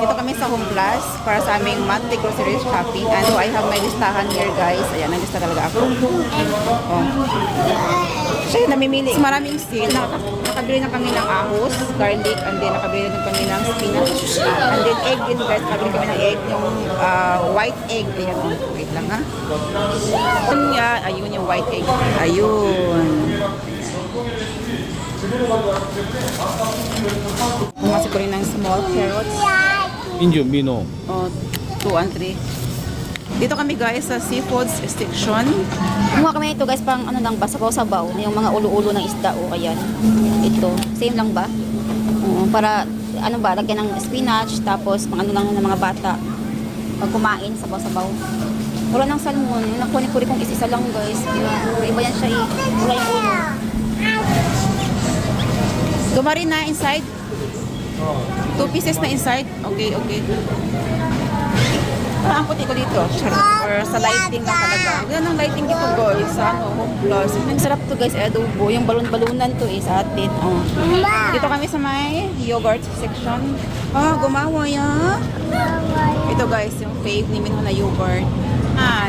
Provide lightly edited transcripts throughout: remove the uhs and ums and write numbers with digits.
Dito kami sa Home Plus para sa aming monthly grocery shopping. And so I have my listahan here guys. Ayan, nalista talaga ako. Oh. Siya namimili. Maraming sale. Nakabili na kami ng ahos, garlic, and then nakabili na kami ng spinach. And then egg din guys. Nakabili kami ng egg, yung white egg. Ayan, wait lang ha. Ayun yung white egg. Ayun. Pumasok ko rin ng small carrots. 민주, 민호. 2 and 3. Dito kami guys sa seafoods section. Kumuha kami ito guys pang ano lang ba, sabaw-sabaw. Yung mga ulo-ulo ng isda o ayan. Ito. Same lang ba? Para ano ba, lagyan ng spinach tapos pang ano lang ng mga bata. Pag kumain, sabaw-sabaw. Wala ng salmon. Yung nakuha kong isa lang guys. Iba yan siya eh. Wala yung ulo. Tumarin na inside. 2 pieces na inside. Okay, okay. Ang puti ko dito. Or sa lighting lang talaga. Ganun ang lighting dito guys. Sa Home Plus. Ang sarap to guys, adobo. Yung balon-balunan to eh sa atin. Oh. Dito kami sa may yogurt section. Gumawa ya. Ito guys, yung fave ni Minho na yogurt.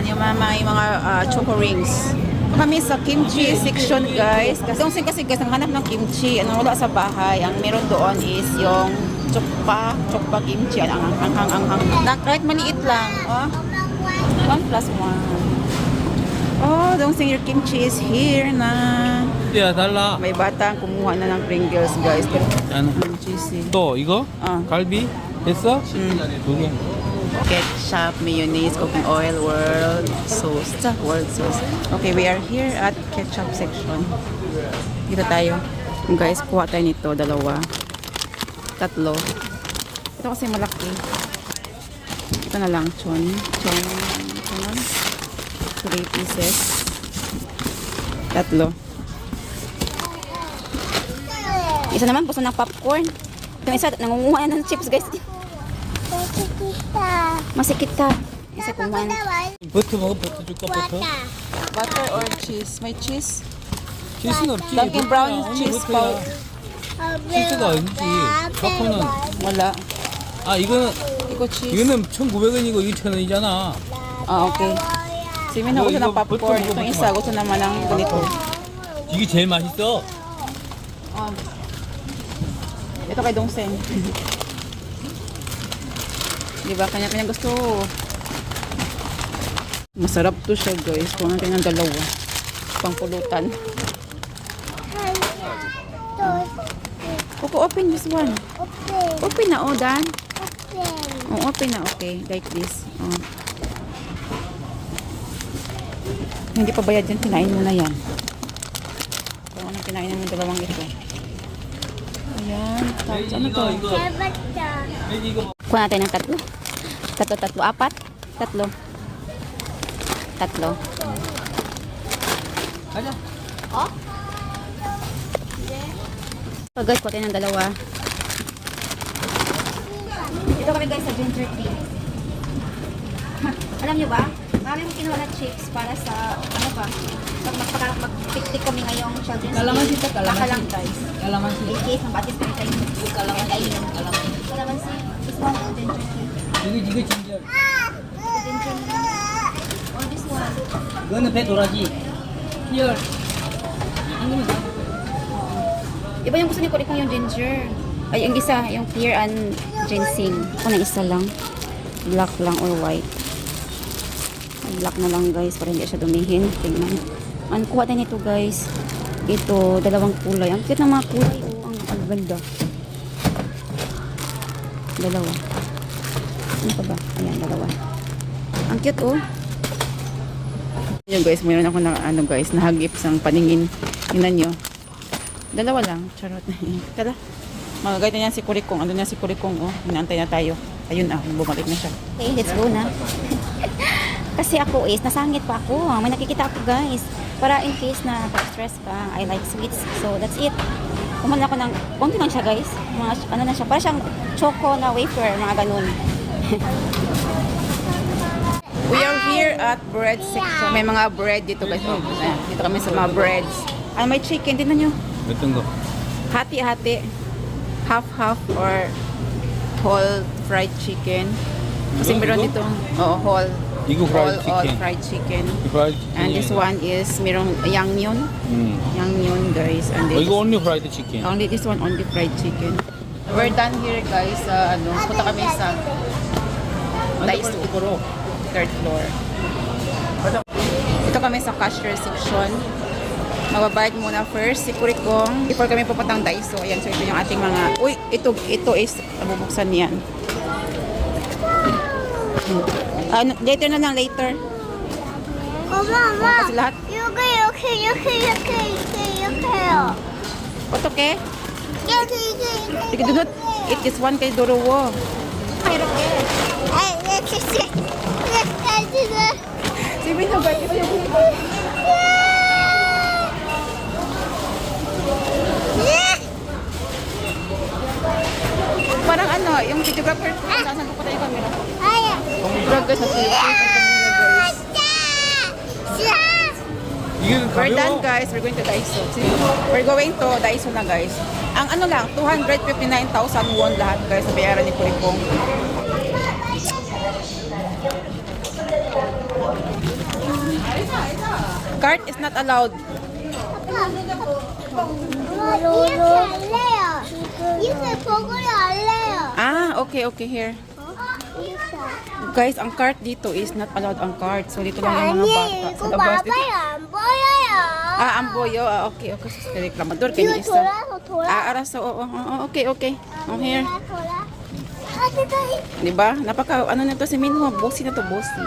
Yung mga choco rings. Kami sa kimchi section guys. Kasi guys, nanghanap ng kimchi. Wala sa bahay. Ang meron doon is yung chokpa kimchi. Ang kahit maliit lang. 1 plus 1. Don't say your kimchi is here na. 야, 달라. May batang kumuha na ng Pringles guys. 안. Cheesy. 또 이거? 갈비? 됐어? 두 개. Ketchup, mayonnaise, cooking oil, world sauce. Okay, we are here at ketchup section. Dito tayo. Guys, kuha tayo nito. 2. 3. Ito kasi malaki. Ito na lang. Chon. 3 pieces. 3. Isa naman, puso ng popcorn. Ito isa, nangunguha na ng chips guys. Masikit ka. Isa kumain. 버터 먹어? 버터 줄까? 버터? Butter or cheese? May cheese? 치즈는 없지. Dunkin' Brown 버터야. cheese 버터야. 치즈가 어딨지? 버터는. Wala. 이거는 Iko cheese. 이거는 1,900원이고 2,000원이잖아. Okay. Si Minho gusto ng popcorn. Itong isa gusto naman ng ganito. 이게 제일 맛있어. Ito kay Dongsen. Diba? Kanya-kanya gusto. Masarap to siya guys. Kung natin ng 2. Pangpulutan. Coco, open this one. Open na, Dan. Open na, okay. Like this. Hindi pa bayad yan. Kinain mo na yan. Kung ano kinain mo 2 ito. Ayan. Tapos ano to? Kuha natin ng 3. 4. 3. 가자. So guys, kuha tayo ng 2. Dito kami guys sa ginger tea. Alam nyo ba? Marami mong kinuha na chips para sa, ano ba? Pag mag-piktik kami ngayong children's day. Kalamansi ta, kalamansi. Kakalang guys. Kalamansi. In case, ng batis kami tayo. Kalamansi. Kalamansi. This one, ginger tea. 이거 진짜. Ginger tea. Or this one. 이거는 배도라지. Here. Iba yung gusto ni Kurikong yung ginger. Ay, yung isa, yung clear and ginseng. Ako na isa lang. Black lang or white. Black na lang guys, para hindi siya dumihin. Tingnan. Ano, kuha tayo nito guys. Ito, 2 kulay. Ang cute ng mga kulay. Ang ganda. 2. Ano pa ba? Ayan, 2. Ang cute Yun guys, mayroon ako na guys, nahagip sang paningin. Tingnan nyo. 2 lang. Charot. Tara. Magagay na yan si Kurikong. Ano na si Kurikong, Inaantay na tayo. Ayun, bumalik na siya. Okay, let's go na. Kasi ako nasangit pa ako. May nakikita ako guys. Para in case na pag-stress ka, I like sweets. So, that's it. Kumain ako ng, konti lang siya guys. Mga, ano na siya, para siyang choco na wafer, mga ganun. We are here at bread section. May mga bread dito guys. Dito kami sa mga breads. May chicken. Tignan nyo. 어떤 거? Hati-hati. Half-half or whole fried chicken. Kasi Igo, meron igo? dito, whole. Igo fried all chicken. fried chicken. Fried chicken. And this one is merong yangmyeon. Yangmyeon, guys. And Oh, this, 이거 only fried chicken. only this one, only fried chicken. We're done here, guys. Punta kami sa Daiso, third floor. Ito kami sa cashier section. Magbabayad muna first si Kurikong before kami pupuntang Daiso. Ayan, so ito yung ating mga... Uy, ito is nabubuksan niyan. Later na lang, later. Mama, Kasi lahat. What okay? Sige, dunod. It is one kay Dorowo. Sige, na ba? Di ba yung parang ano, yung videographer ko, saan ko pa tayo camera? Vlog guys, nasa guys. We're done guys, we're going to Daiso. We're going to Daiso na guys. Ang ano lang, 259,000 won lahat guys sa bayaran ni Kuripong. Cart is not allowed. Ah, okay, okay, here. Guys, ang cart dito is not allowed ang cart. So, dito lang yung mga bata. Sa labas dito. Ah, ang boyo. Ah, okay, okay. Sa reklamador, kanya isa. Ah, araso. Okay, okay. Oh, here. Diba? Napaka, ano na to si Minho? Bossy na to, bossy.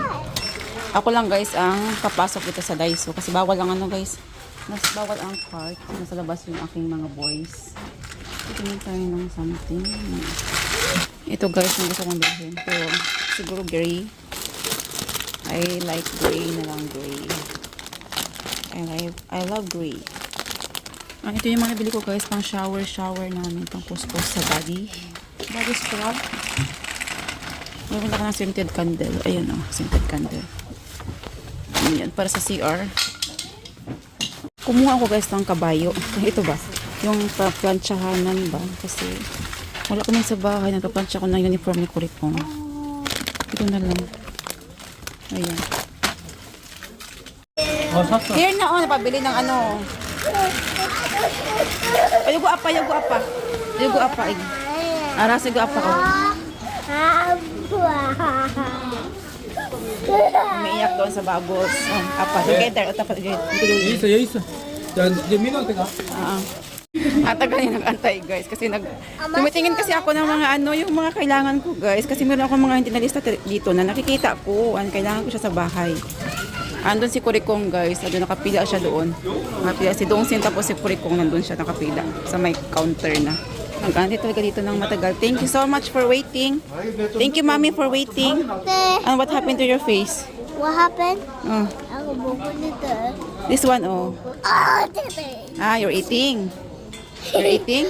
Ako lang guys ang kapasok dito sa Daiso. Kasi bawal ang ano guys. Mas bawal ang cart. Nasa labas yung aking mga boys. Tingin tayo ng something. Ito guys, yung gusto kong bilhin. Pero siguro gray. I like gray na lang, gray. I love gray. Ah, ito yung mga nabili ko guys, pang shower namin, pang puspos sa body scrub. Meron ako ng scented candle. Ayan o, scented candle. Ayan, para sa CR. Kumuha ako guys ng kabayo. Ito ba? Yung planchahanan ba? Kasi wala kami sa bahay. Nagpa-plancha ko ng uniform ni Kuripong. Ito na lang. Ayan. 어, 샀어. Here na oh, napabili ng ano. Ayugo apa. Ayugo apa. Aras ayugo apa ko. Umiiyak doon sa bubbles. Oh, apa. Together. O tapat. 여기 있어. 자, 이제 민호한테 가. Atagal yung nag-antay guys kasi tumitingin kasi ako ng mga ano yung mga kailangan ko guys kasi meron ako mga hindi nalista dito na nakikita ko kailangan ko siya sa bahay. Andun si Kurikong guys, andun nakapila siya doon. Nakapila si Dongsin tapos si Kurikong nandun siya nakapila sa may counter na. Nag-antay talaga dito ng matagal. Thank you so much for waiting. Thank you mommy for waiting. And what happened to your face? What happened? Oh, Ako bukunito. this one oh. Ah, you're eating. You're eating?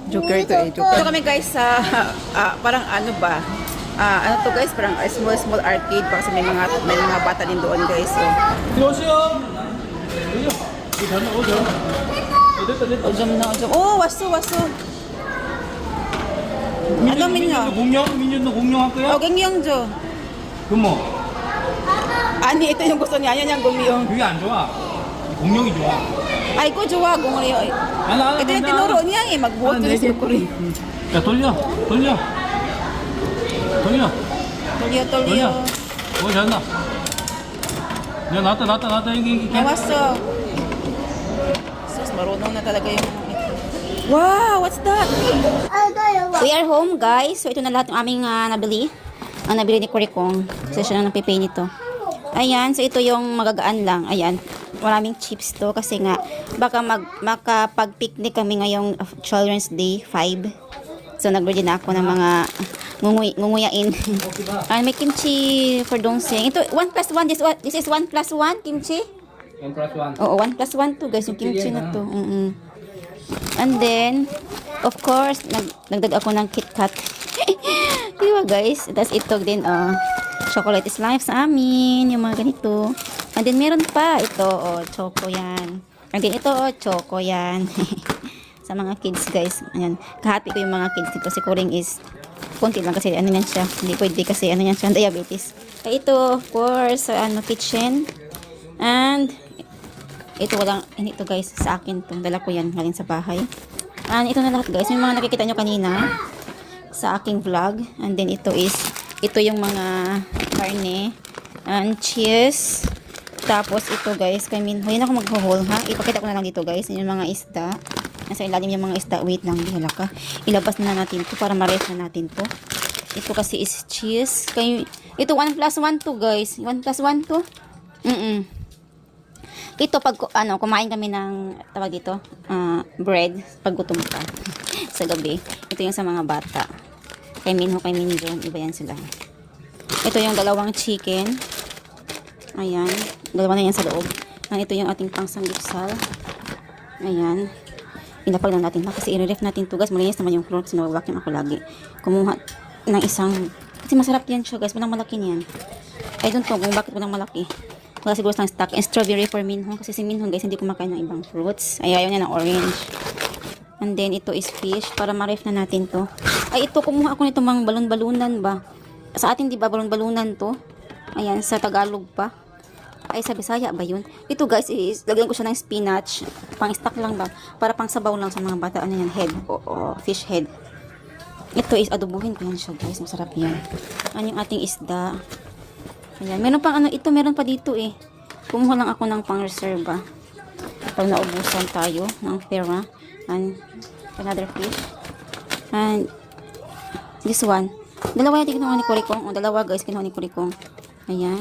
Joker to eh. Joker. Ito kami guys sa parang ano ba? Ano to guys? Parang small arcade pa kasi may mga bata din doon guys. So. 들어오세요. 여기요. 여기 다녀, 오죠. 됐다. Ojom na ojom. Oh, waso. Ano minyo? 민준도 공룡할 거야? Oh, gangyong jo. 그럼 뭐? Ani ito yung gusto niya. Yan yung gumiyong. 그게 안 좋아. 공룡이 좋아. Ay ko jowa gumuriyo. 하나, Ito yung tinuro niya eh. Magbuot na si Kuri. 야, 돌려. Tolyo. 오, 잘한다. 야, 나왔다. 여기. Nawaso. Sus, marunong na talaga yung... Wow, what's that? We are home guys. So ito na lahat ng aming nabili. Ang nabili ni Kurikong. So siya na nagpipay nito. Ayan, so ito yung magagaan lang. Ayan, maraming chips to kasi nga baka makapag-picnic kami ngayong Children's Day 5. So nag-ready na ako ng mga ngunguyain. May kimchi for Dongsin. Ito 1+1. This is 1+1 kimchi. 1+1. Oo, 1+1 to guys, yung kimchi na to. And then, of course, nagdag ako ng KitKat. Diba guys? Tapos ito din, chocolate is life sa amin. Yung mga ganito. And then, meron pa. Ito, choco yan. And then, ito, choco yan. sa mga kids guys. Ayan, kahati ko yung mga kids dito. Si Kuring is konti lang kasi ano yan siya. Hindi pwede kasi ano yan siya, diabetes. Kaya ito, of course, kitchen. And ito walang, hindi to guys, sa akin to. Dala ko yan galing sa bahay. And ito na lahat guys. Yung mga nakikita nyo kanina sa aking vlog. And then ito yung mga karne and cheese. Tapos ito guys, hindi ako mag-haul ha. Ipakita ko na lang dito guys. Yung mga isda. Nasa ilalim yung mga isda. Wait lang, hala ka. Ilabas na natin to para ma-ref na natin to. Ito kasi is cheese. Ito 1 plus 1 to guys. 1 plus 1 to. Ito pag kumain kami ng tawag dito, bread pag gutom ka sa gabi. Ito yung sa mga bata. Kay Minho, kay Minjo, iba yan sila. Ito yung dalawang chicken. Ayan, dalawa na yan sa loob. Ito yung ating pangsanggipsal. Ayan. Pinapag lang natin kasi i-ref natin to guys. Malinis naman yung floor kasi nawawakin ako lagi. Kumuha ng isang, kasi masarap yan siya guys. Walang malaki niyan. I don't know kung bakit walang malaki. Wala siguro lang stock. And strawberry for Minho. Kasi si Minho guys, hindi kumakain ng ibang fruits. Ayaw niya ng orange. And then, ito is fish. Para ma-ref na natin to. Ay, ito, kumuha ako nito mga balon-balunan ba? Sa atin, di ba, balon-balunan to? Ayan, sa Tagalog pa. Ay, sa Bisaya ba yun? Ito guys, lagyan ko siya ng spinach. Pang-stock lang ba? Para pang sabaw lang sa mga bata. Ano yan? Head. O fish head. Ito is adobuhin ko yan siya guys. Masarap yan. Ano yung ating isda? Ayan. Meron pang ito meron pa dito eh. Kumuha lang ako ng pang-reserva. Pag naubusan tayo ng pera. And another fish. And this one. Dalawa yung kinuha ni Kurikong. O dalawa guys, kinuha ni Kurikong. Ayan.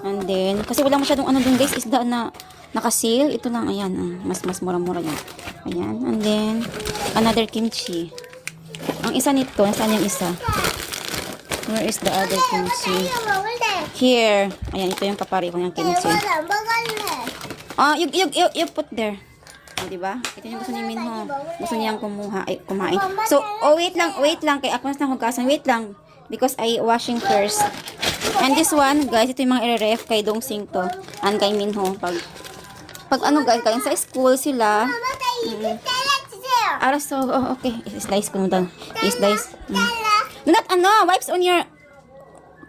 And then, kasi wala masyadong dun guys, isda na nakasil. Ito lang, ayan. Mas mura-mura yan. Ayan. And then, another kimchi. Ang isa nito, nasaan yung isa? Where is the other kimchi? Here. Ayan, ito yung kapari ko ng kimchi. You put there. O, diba? Ito yung gusto ni Minho. Gusto niyang kumain. So, wait lang. Kaya ako na hugasan. Wait lang. Because I washing first. And this one, guys, ito yung mga i-ref kay Dongsing to. And kay Minho. Pag guys, kaya sa school sila. So, okay. I-slice ko na. I-slice. Do not, wipes on your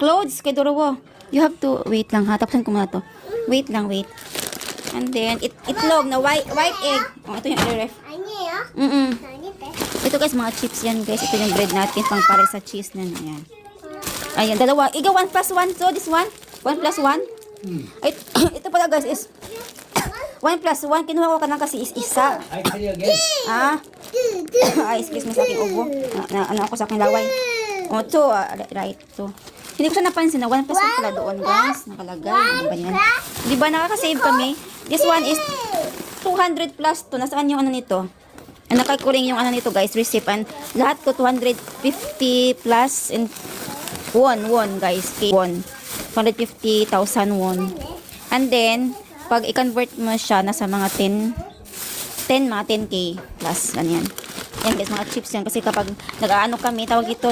clothes kay Dorowo. You have to, wait lang ha. Tapusin ko muna to. Wait lang. And then, itlog na white egg. Ito yung i-ref. Ito guys, mga chips yan guys. Ito yung bread natin pang pare sa cheese na. Ayan, dalawa. Iga 1 plus 1 to, this one. 1 plus 1. Ito pala guys is 1 plus 1. Kinuha ko ka lang kasi is isa. Excuse me sa aking ubo. Ako sa aking laway. To, right, to. Hindi ko siya napansin na 1 plus 1 pala doon guys. Nakalagay. Ano ba yan? Di ba nakaka-save kami? This one is 200 plus to. Nasaan yung nito? Nakakuring yung nito guys, receipt. And lahat ko 250 plus and won guys. Won. 250,000 won. And then, pag i-convert mo siya nasa mga 10K plus. Ganyan. Yan guys, mga chips yan. Kasi kapag kami, tawag ito,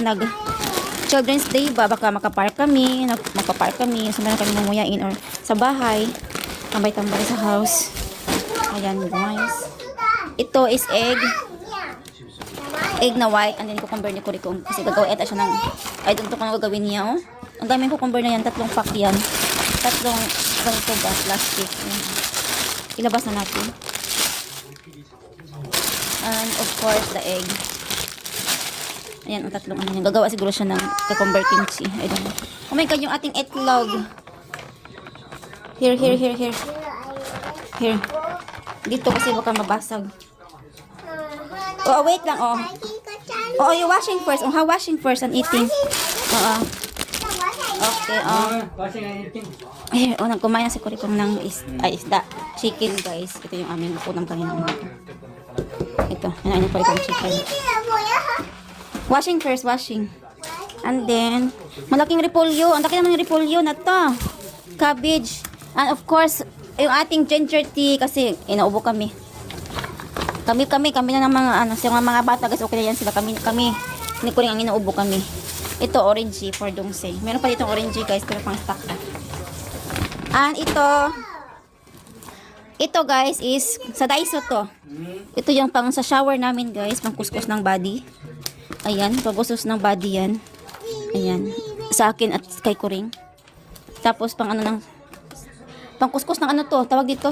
Children's Day ba, baka makapark kami, saan na kami mamuyain or sa bahay, tambay-tambay sa house. Ayan guys. Ito is egg na white, and then cucumber ni Kurikong. Kasi gagawin ito siya ng, I don't know kung ano gagawin niya, oh. Ang daming cucumber na yan, 3 pack yan. 3 ganito ba, plastic. Ilabas na natin. And of course, the egg. Ayan, ang 3 yan. Gagawa siguro siya ng cucumber kimchi. I don't know. Oh my God, yung ating itlog. Here. Here. Dito kasi baka mabasag. Wait lang, you washing first. Washing first and eating. Okay, kumain na si Kurikong ng isda. Chicken, guys. Ito yung aming unang kanina umaga. Ito, yan ang Kurikong chicken. Washing first. And then, malaking repolyo. Ang laki naman yung repolyo na to. Cabbage. And of course, yung ating ginger tea. Kasi, inaubo kami. Kami na ng mga bata. Guys, okay na yan sila. Kami. Hindi ko rin ang inaubo kami. Ito, orangey for Dongse. Meron pa ditong orangey, guys. Pero pang stock. And ito Ito guys is sa Daiso to. Ito yung pang sa shower namin guys, pang kuskus ng body. Ayan, pang kuskus ng body yan. Ayan, sa akin at kay Kuring. Tapos pang ano ng pang kuskus ng ano to, tawag dito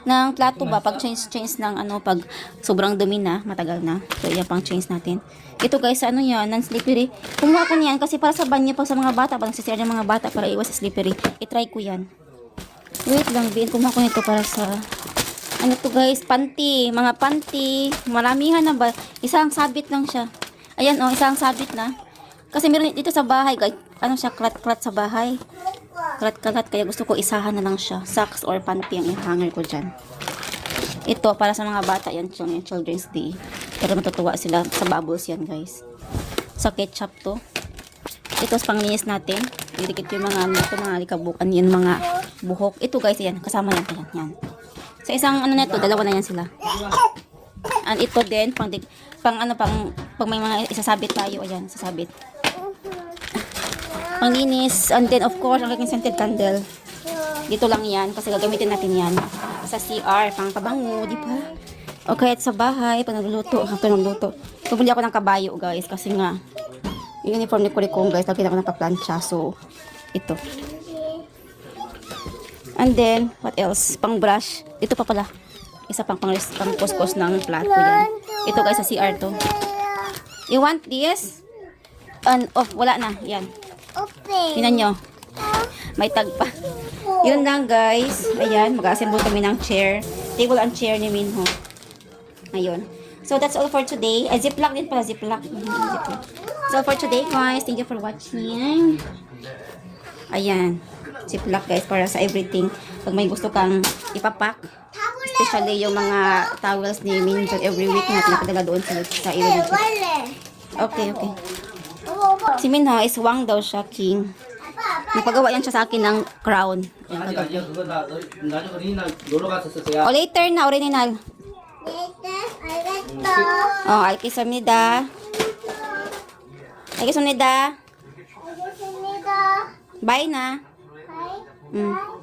ng plato ba pag change ng ano pag sobrang dumi na, matagal na. So yan pang change natin. Ito guys, ano yan, non-slippery. Kumuha ko niyan kasi para sa banyo pag sa mga bata, pag nagsisir ng mga bata para iwas sa slippery. I-try ko yan. Wait lang, Bin. Kumuha ko nito para sa ano to guys, panty. Mga panty. Maramihan na ba? Isang sabit lang siya. Ayan oh, isang sabit na. Kasi meron dito sa bahay guys. Ano siya, klat-klat sa bahay. Klat-klat. Kaya gusto ko isahan na lang siya. Socks or panty ang i-hanger ko dyan. Ito, para sa mga bata yan. Yung Children's Day. Pero matutuwa sila sa bubbles yan guys. Sa ketchup to. Ito sa panglinis natin. Didikit yung mga likabukan. Yan mga buhok. Ito guys, yan. Kasama yan. Yan. Sa isang ano na ito, dalawa na yan sila. And ito din, pang may mga isasabit tayo. Ayan, sasabit. Panglinis. And then, of course, ang aking scented candle. Dito lang yan. Kasi gagamitin natin yan. Sa CR, pang pabango, di ba? O kaya sa bahay, pag nagluluto. After nagluto. Pabili ako ng kabayo, guys. Kasi nga, yung uniform ni Kurikong, guys. Lagi na ako nagpa-plancha. So, ito. And then, what else? Pang brush. Ito pa pala. Isa pang kuskus ng plato yan. Ito guys, sa CR to. You want this? And off, wala na. Yan. Open. Tingnan nyo. May tag pa. Yun lang guys. Ayan, mag-assemble kami ng chair. Table and chair ni Minho. Ayun. So, that's all for today. Ziplock din pala, ziplock. So, for today guys, thank you for watching. Ayan. Ziplock guys, para sa everything. Pag may gusto kang ipapak, especially yung mga towels ni Minjol every week na pinapadala doon sa ilo. Okay. Si Minho is Wang daw siya, king. Napagawa yan siya sa akin ng crown. Ayan, kagabi. O later na, original. Oh, alkisamnida. Alkisamnida. Bye na. Bye.